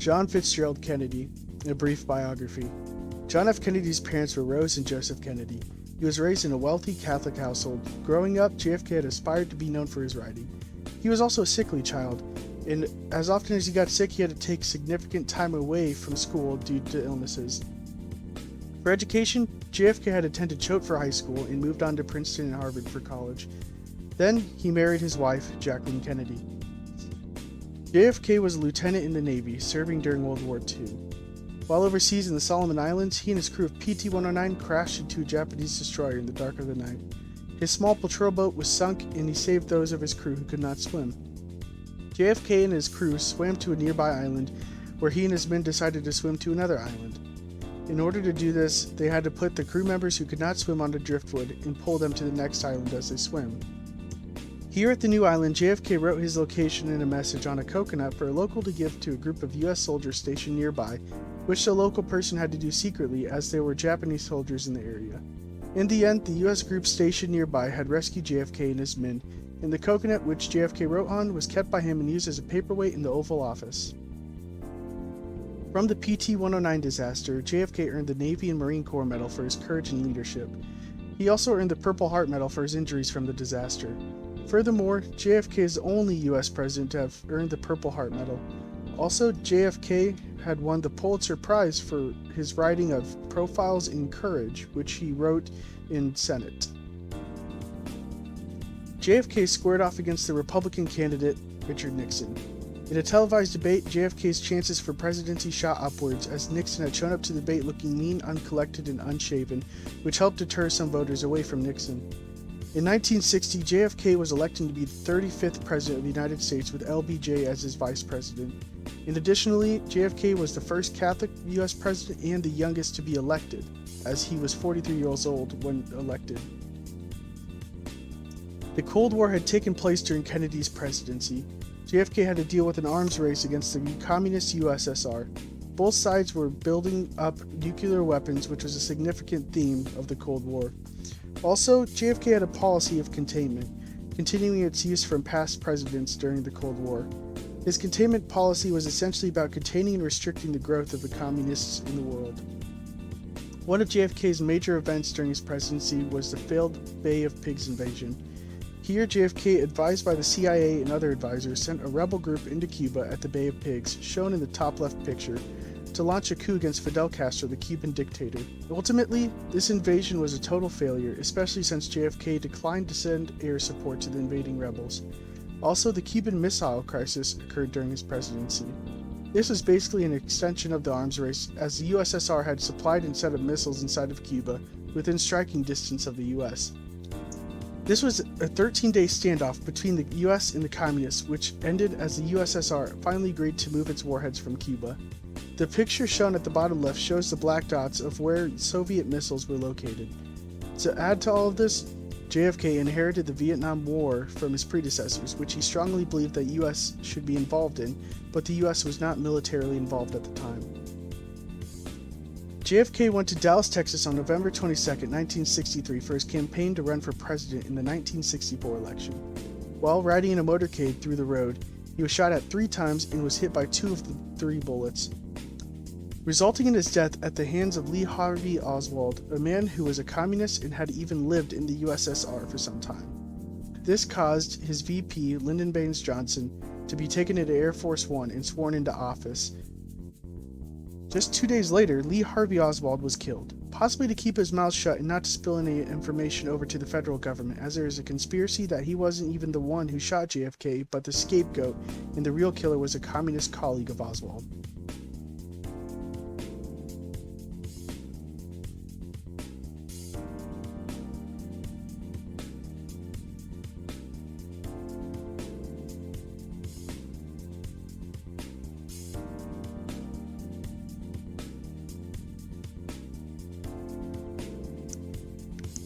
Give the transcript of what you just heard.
John Fitzgerald Kennedy, A Brief Biography. John F. Kennedy's parents were Rose and Joseph Kennedy. He was raised in a wealthy Catholic household. Growing up, JFK had aspired to be known for his writing. He was also a sickly child, and as often as he got sick, he had to take significant time away from school due to illnesses. For education, JFK had attended Choate for high school and moved on to Princeton and Harvard for college. Then, he married his wife, Jacqueline Kennedy. JFK was a lieutenant in the Navy, serving during World War II. While overseas in the Solomon Islands, he and his crew of PT-109 crashed into a Japanese destroyer in the dark of the night. His small patrol boat was sunk, and he saved those of his crew who could not swim. JFK and his crew swam to a nearby island, where he and his men decided to swim to another island. In order to do this, they had to put the crew members who could not swim onto driftwood and pull them to the next island as they swim. Here at the new island, JFK wrote his location in a message on a coconut for a local to give to a group of U.S. soldiers stationed nearby, which the local person had to do secretly as there were Japanese soldiers in the area. In the end, the U.S. group stationed nearby had rescued JFK and his men, and the coconut which JFK wrote on was kept by him and used as a paperweight in the Oval Office. From the PT-109 disaster, JFK earned the Navy and Marine Corps Medal for his courage and leadership. He also earned the Purple Heart Medal for his injuries from the disaster. Furthermore, JFK is the only U.S. president to have earned the Purple Heart Medal. Also, JFK had won the Pulitzer Prize for his writing of Profiles in Courage, which he wrote in Senate. JFK squared off against the Republican candidate, Richard Nixon. In a televised debate, JFK's chances for presidency shot upwards as Nixon had shown up to the debate looking mean, uncollected, and unshaven, which helped deter some voters away from Nixon. In 1960, JFK was elected to be the 35th President of the United States with LBJ as his vice president. And additionally, JFK was the first Catholic U.S. president and the youngest to be elected, as he was 43 years old when elected. The Cold War had taken place during Kennedy's presidency. JFK had to deal with an arms race against the communist USSR. Both sides were building up nuclear weapons, which was a significant theme of the Cold War. Also, JFK had a policy of containment, continuing its use from past presidents during the Cold War. His containment policy was essentially about containing and restricting the growth of the communists in the world. One of JFK's major events during his presidency was the failed Bay of Pigs invasion. Here, JFK, advised by the CIA and other advisors, sent a rebel group into Cuba at the Bay of Pigs, shown in the top left picture, to launch a coup against Fidel Castro, the Cuban dictator. Ultimately, this invasion was a total failure, especially since JFK declined to send air support to the invading rebels. Also, the Cuban Missile Crisis occurred during his presidency. This was basically an extension of the arms race, as the USSR had supplied and set up missiles inside of Cuba, within striking distance of the US. This was a 13-day standoff between the US and the Communists, which ended as the USSR finally agreed to move its warheads from Cuba. The picture shown at the bottom left shows the black dots of where Soviet missiles were located. To add to all of this, JFK inherited the Vietnam War from his predecessors, which he strongly believed that US should be involved in, but the US was not militarily involved at the time. JFK went to Dallas, Texas on November 22, 1963 for his campaign to run for president in the 1964 election. While riding in a motorcade through the road, he was shot at 3 times and was hit by 2 of the 3 bullets, resulting in his death at the hands of Lee Harvey Oswald, a man who was a communist and had even lived in the USSR for some time. This caused his VP, Lyndon Baines Johnson, to be taken into Air Force One and sworn into office. Just 2 days later, Lee Harvey Oswald was killed, possibly to keep his mouth shut and not to spill any information over to the federal government, as there is a conspiracy that he wasn't even the one who shot JFK, but the scapegoat, and the real killer was a communist colleague of Oswald.